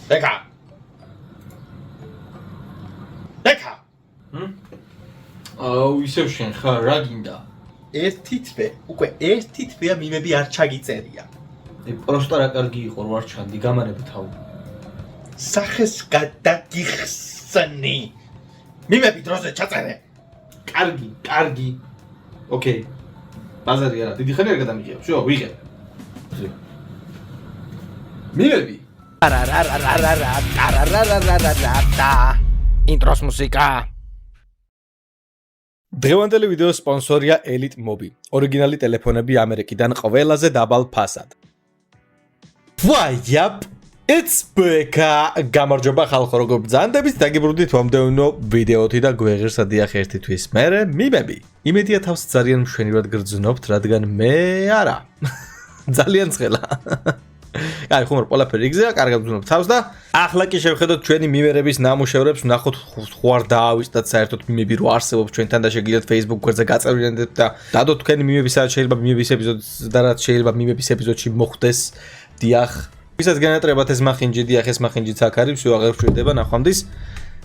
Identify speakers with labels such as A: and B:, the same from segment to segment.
A: ეკა. ეკა.
B: ისევ შენ ხარ, რა გინდა?
A: ერთი თვე, უკვე ერთი თვეა მიმები არ ჩაგიწერია.
B: პროსტა რა კარგი იყო, რო არ ჩანდი, გამარები თავი.
A: სახეს გადაგიხსნი. მიმები დროზე ჩაწერე.
B: კარგი. ოკეი. ბაზარი არა, დიდი ხანი არ გადამიღებ. შო, ვიღებ. მიმები.
C: ინტროს მუსიკა.
D: დღევანდელი ვიდეოს სპონსორია Elite Mobi. ორიგინალი ტელეფონები ამერიკიდან ყველაზე დაბალ ფასად. Why up? It's Beka. გამარჯობა ხალხო, როგორ ბრძანდებით? დაგიბრუნდით მომდევნო ვიდეოთი და გვეღირს ადიახ ერთი თვის მერე მიმები. იმედია თავს ძალიან მშვენივრად გრძნობთ, რადგან მე არა. ძალიან ცხელა. აი, ხუმრ ყველაფერი იგზაა, კარგად გძნობ თავს და ახლა კი შევხედოთ ჩვენი მიმერების ნამუშევრებს, ვნახოთ ხوار დაავიწყდათ საერთოდ მიმები რო არსებობს ჩვენთან და შეგიძლიათ Facebook გვერდზე გაწევრიანდეთ და დადოთ თქვენი მიმები, სადაც შეიძლება მიმების ეპიზოდს და რაც შეიძლება მიმების ეპიზოდში მოხდეს. დიახ. ვისაც განატრებათ ეს მახინჯი, დიახ, ეს მახინჯიც აქ არის, всё აღარ ვრჩდება ნახვამდის.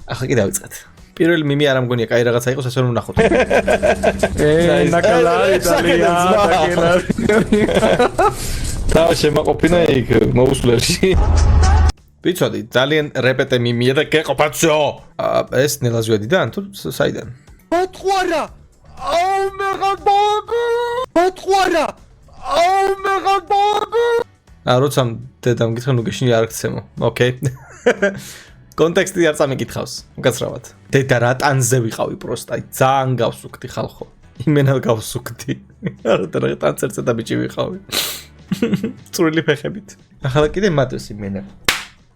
D: ახლა კი დავიწყეთ. პირველი მიმი არ ამგონია, კაი რაღაცა იყოს, ასე რომ ვნახოთ.
C: ნაკალარი იტალია, ნაკალარი.
D: და შემაყოფინა იქ მოუსვლელში. ვიცოდი, ძალიან რეპეტე მიმია და გეყოფაცო. ეს ნელაზვედიდან თუ საიდან?
C: ბატყვარა! აუ მეგაბაგო! ბატყვარა! აუ მეგაბაგო!
D: როცა დედამ გითხრა, ნუ გეშინი არ გცემო. ოკეი. კონტექსტი არ წამიკითხავს. უკაცრავად. დედა რა ტანზე ვიყავი პროსტა, ძალიან გავსუქდი ხალხო. იმენა გავსუქდი. არა რა ტანცერცე და ბიჭი ვიყავი. წვრილი ფეხებით. ახლა კიდე მათეს იმენა.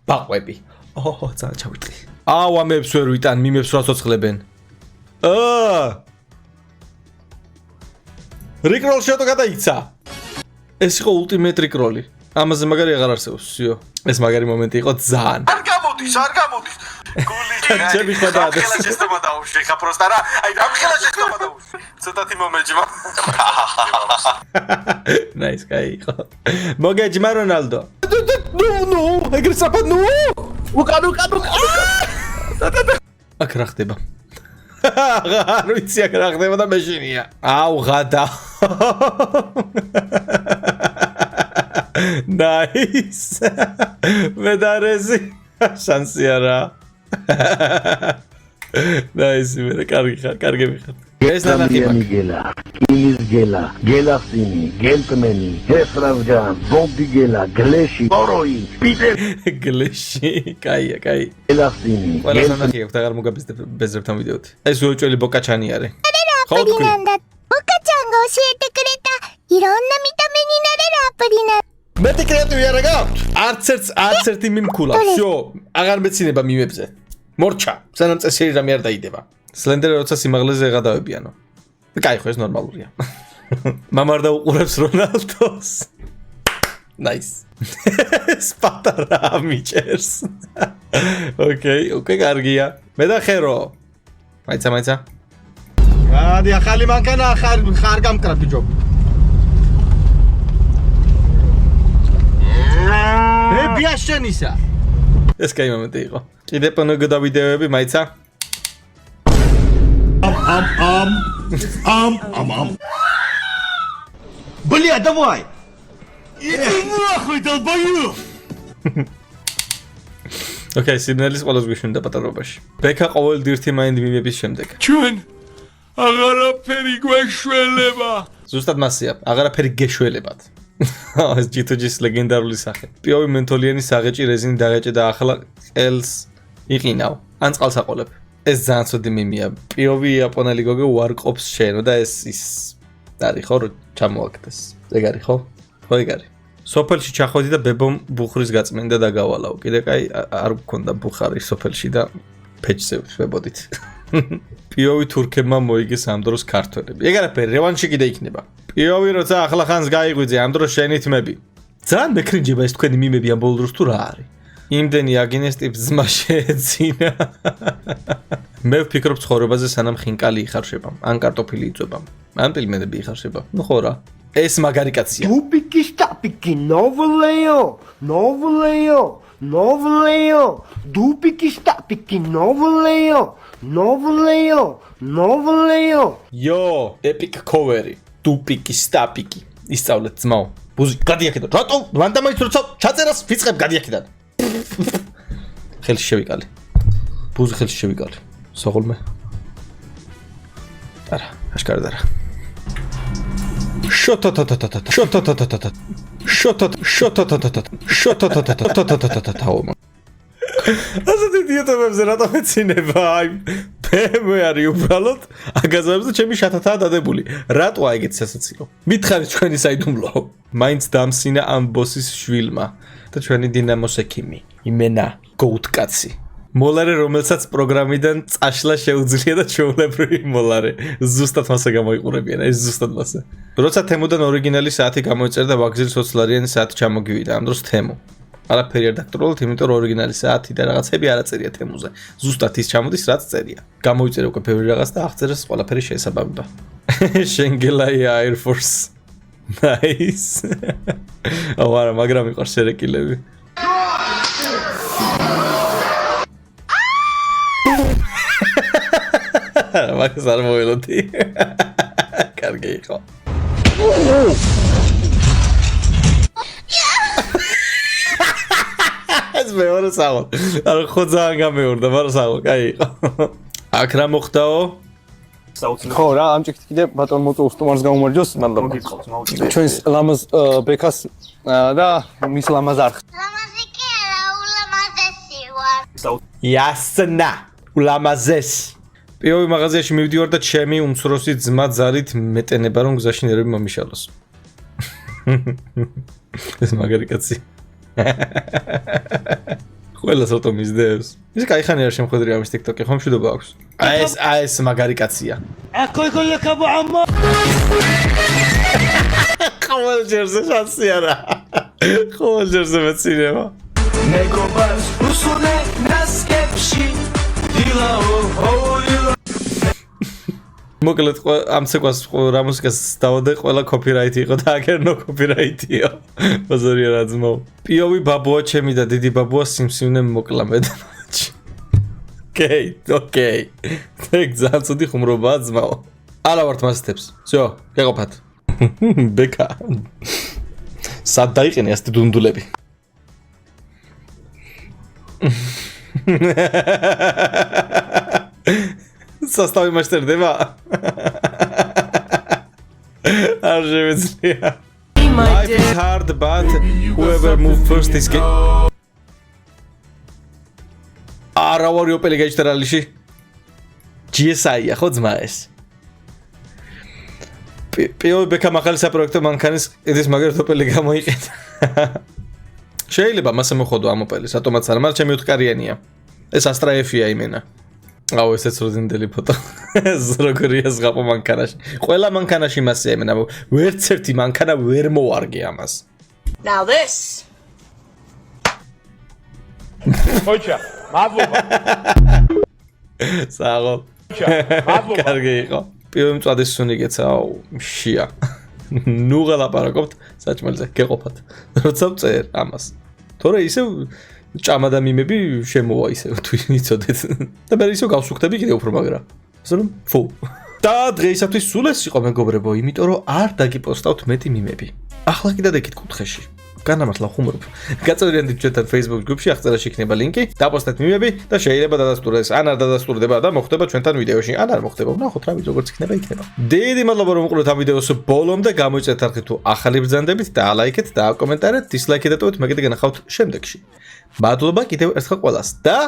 D: ბაყვები. ძალიან ჩავიტყი. ამებს ვერ ვიტან, მიმებს რა ცოცხლებენ. რიკროლ შეტო გადაიქცა. ეს იყო ultimate რიკროლი. ამაზე მაგარი აღარ არსებობს, всё. ეს მაგარი მომენტი იყო ძალიან.
E: არ გამოდის. გული
D: ჩემი ხედავდა.
E: ხელა შეცდომა დაუშვი ხა პროსტა რა. აი რა ხელა შეცდომა დაუშვი. ცოტათი მომეჯმა.
D: Nice, კაი იყო. მოგეჯმა რონალდო. ნუ, ეგრე საფად ნუ. უკან. აქ რა ხდება? არ ვიცი აქ რა ხდება და მეშინია. აუ ღადა. Nice. მედარეზი. შანსი არა. Nice, მე კარგი ხარ. ეს ნახება.
F: გელა, კინის გელა, გელასინი, გელტმენი, ჰესრავჯან, ბობი გელა, გლეში, ოროი, პიტერ
D: გლეში, კაია.
F: გელასინი.
D: ყველა ნახია, აღარ მოგაბეზრებთ ამ ვიდეოთი. ეს უეჭველი ბოკაჩანი არის. ხო თქვი.
G: 岡ちゃんが教えてくれたいろんな見た目になれるアプリな
D: მეტი კრეატივი არა გაქვთ? არც ერთი მიმკულა. всё, აღარ მეცინება მიმებზე. მორჩა, სანამ წესიერი რამე არ დაიდება. სლენდერი როცა სიმაღლეზე ეღადავებიანო. კაი ხო, ეს ნორმალურია. მამა არ დაუყურებს რონალდოს. Nice. სპატარა მიჭერს. ოკეი, კარგია. მე და ხერო. მაიცა.
A: ადი ახალი მანქანა ხარ გამკრა ბიჭო. ბიაშენისა.
D: ეს კაი მომენტი იყო. კიდე პონოგო და ვიდეოები მაიცა.
A: Бля, давай.
E: Иди нахуй, долбоёб!
D: ოკეი, სიგნალის ყოველს გვიშვენდა პატარობაში. ბექა ყოველ დირთი მაინდ მიმების შემდეგ.
E: ჩვენ აღარაფერი გვეშველება.
D: ზუსტად მასია, აღარაფერი გეშველებათ. ეს G2G-ის ლეგენდარული სახე. პიოვი მენტოლიანი საღეჭი რეზინი დაღეჭე და ახლა ყელს იყინავ. ან წყალს აყოლებ. ეს ძალიან ცუდი მიმია. პიოვი იაპონელი გოგო უარყოფს შენო და ეს ის არის ხო რომ ჩამოაკდეს. ეგ არის ხო? ხო ეგ არის. სოფელში ჩახვედი და ბებომ ბუხრის გაწმენდა და გავალაო. კიდე კაი არ გქონდა ბუხარი სოფელში და ფეჭზე ვებოდით. პიოვი თურქებმა მოიგეს ამ დროს ქართველები. ეგ არაფერი, რევანში კიდე იქნება. პიოვი როცა ახლა ხანს გაიღვიძე, ამ დროს შენი თმები. ძალიან მექრინჯება ეს თქვენი მიმები ამ ბოლო დროს თუ რა არის. იმდენი აგინეს ტიპს ძმა შეეძინა. მე ვფიქრობ ცხოვრებაზე სანამ ხინკალი იხარშება, ან კარტოფილი იწვება. ან პილმენები იხარშება. ნუ ხო რა. ეს მაგარი კაცია.
F: Тупики штапики, новолео, Novlejo, dupiki stapiki, novlejo, novlejo, novlejo.
D: Yo, epic cover-ი. Dupiki, stapiki. ისწავლეთ ძმაო. ბუზი, გადი აქედან. რატო? მან დამაიც როცა ჩაწერას ვიწყებ გადი აქედან. ხელში შევიკალე. ბუზი ხელში შევიკალე. საღოლმე. არა, აშკარად არა. შოტატატატატატ. შოტატატატატ. შოტატატატატ. ასეთი დიეტებებზე რატო მეცინება? აი, მე არის უბრალოდ აგაზავებზე ჩემი შათათაა დადებული. რატოა ეგეც სასაცილო? მითხარით ჩვენი საიდუმლო. მაინც დამსინა ამ ბოსის შვილმა და ჩვენი დინამოს ექიმი. იმენა გოუთკაცი. მოლარე რომელსაც პროგრამიდან წაშლა შეუძლია და ჩვეულებრივი მოლარე. ზუსტად მასე გამოიყურებიან, ეს ზუსტად მასე. როცა თემოდან ორიგინალი საათი გამოიწერდა ვაგზელის 20 ლარიანი საათი ჩამოგივიდა. ამ დროს თემო არაფერი არ დაკტროლოთ, იმიტომ რომ ორიგინალი საათი და რაღაცები არ აწერია თემუზე. ზუსტად ის ჩამოდის, რაც წერია. გამოიწერე უკვე ბევრი რაღაც და აღწერეს ყველაფერი შეესაბამება. შენგელაია Air Force. Nice. აუ არა, მაგრამ მიყვარს შერეკილები. მაგას არ მოველოდი. კარგი იყო. ეს მეორე საღოლ. არ ხო ძალიან გამეორდა, მაგრამ საღოლ, კაი იყო. აქ რა მოხდაო?
H: ხო რა, ამჭიქით კიდე ბატონ მოწო უსტომარს გამომარჯოს. მადლობა. ჩვენს ლამაზ ბეკას და მის ლამაზ არხს.
G: ლამაზი კი არა, ულამაზესი ვარ.
D: იასნა, ულამაზესი. პიოვი მაღაზიაში მივდივარ და ჩემი უმცროსი ძმა ძალით მეტენება რომ გზაში ნერვები მომიშალოს. ეს მაგარი კაცი. ყველას რატომ მისდევს? ის кайხანი არ შემხედრია ამის TikTok-ი, ხომ მშვიდობა აქვს? ეს მაგარი კაცია. ყოველ ჯერზე შანსი არა. ყოველ ჯერზე მეცინება. მეგობარს უსუნე ნასკებში მოკლედ ამ ცეკვას რა მუსიკას დავადე ყველა კოპირაიტი იყო და აგერ ნო კოპირაიტიო ბაზარია რა ძმო პიოვი ბაბუა ჩემი და დიდი ბაბუა სიმსივნე მოკლა მედანაჩი ოკეი ეგ ძალიან ცუდი ხუმრობაა ძმაო არა ვართ მასტებს всё გეყოფათ ბეკა სად დაიყენე ასეთი დუნდულები Состави мастерდება? არ შევეძლია. Life is hard but whoever move first is get. არა ვარ ოპელი გაიჭრალიში. GSI-ა ხო ძმა ეს. პიო ბეკა მახალი საპროექტო მანქანის ედის მაგერ ოპელი გამოიყენა. შეიძლება მასე მოხოდო ამ ოპელის ატომაც არა, მაგრამ ჩემი 4 კარიანია. ეს Astra F-ია იმენა. აუ ესეც როდინდელი ფოტო. ეს როგორია ზღაპო მანქანაში. ყველა მანქანაში მასეა იმენა. ვერც ერთი მანქანა ვერ მოვარგე ამას.
I: Now this.
C: ოჩა, მადლობა.
D: საღო. მადლობა. კარგი იყო. პირველი მწვადის სუნიგეცა, აუ, შია. ნუ გალაპარაკობთ საჭმელზე, გეყოფათ. როცა ვწერ ამას. თორე ისე ჭამადა მიმები შემოვა ისე თუ იცოდეთ. და მე ისე გავსუქდები კიდე უფრო მაგრა. ასე რომ ფუ. და დღეისათვის სულ ეს იყო მეგობრებო, იმიტომ რომ არ დაგიპოსტავთ მეტი მიმები. ახლა კიდე დეკით კუთხეში. განამართლა ხუმრობ. გაწევრიანდით ჩვენთან Facebook ჯგუფში, აღწერაში იქნება ლინკი, დაპოსტეთ მიმები და შეიძლება დადასტურდეს. ან არ დადასტურდება და მოხდება ჩვენთან ვიდეოში. ან არ მოხდება. ნახოთ რა ვიდეო როგორც იქნება იქნება. დიდი მადლობა რომ უყურეთ ამ ვიდეოს ბოლომდე. გამოიწვიეთ არხი თუ ახალი ბრძანდებით და ლაიქეთ და კომენტარეთ, დისლაიქი დატოვეთ, მე კიდე განახავთ შემდეგში. მადლობა კიდევ ერთხელ ყველას და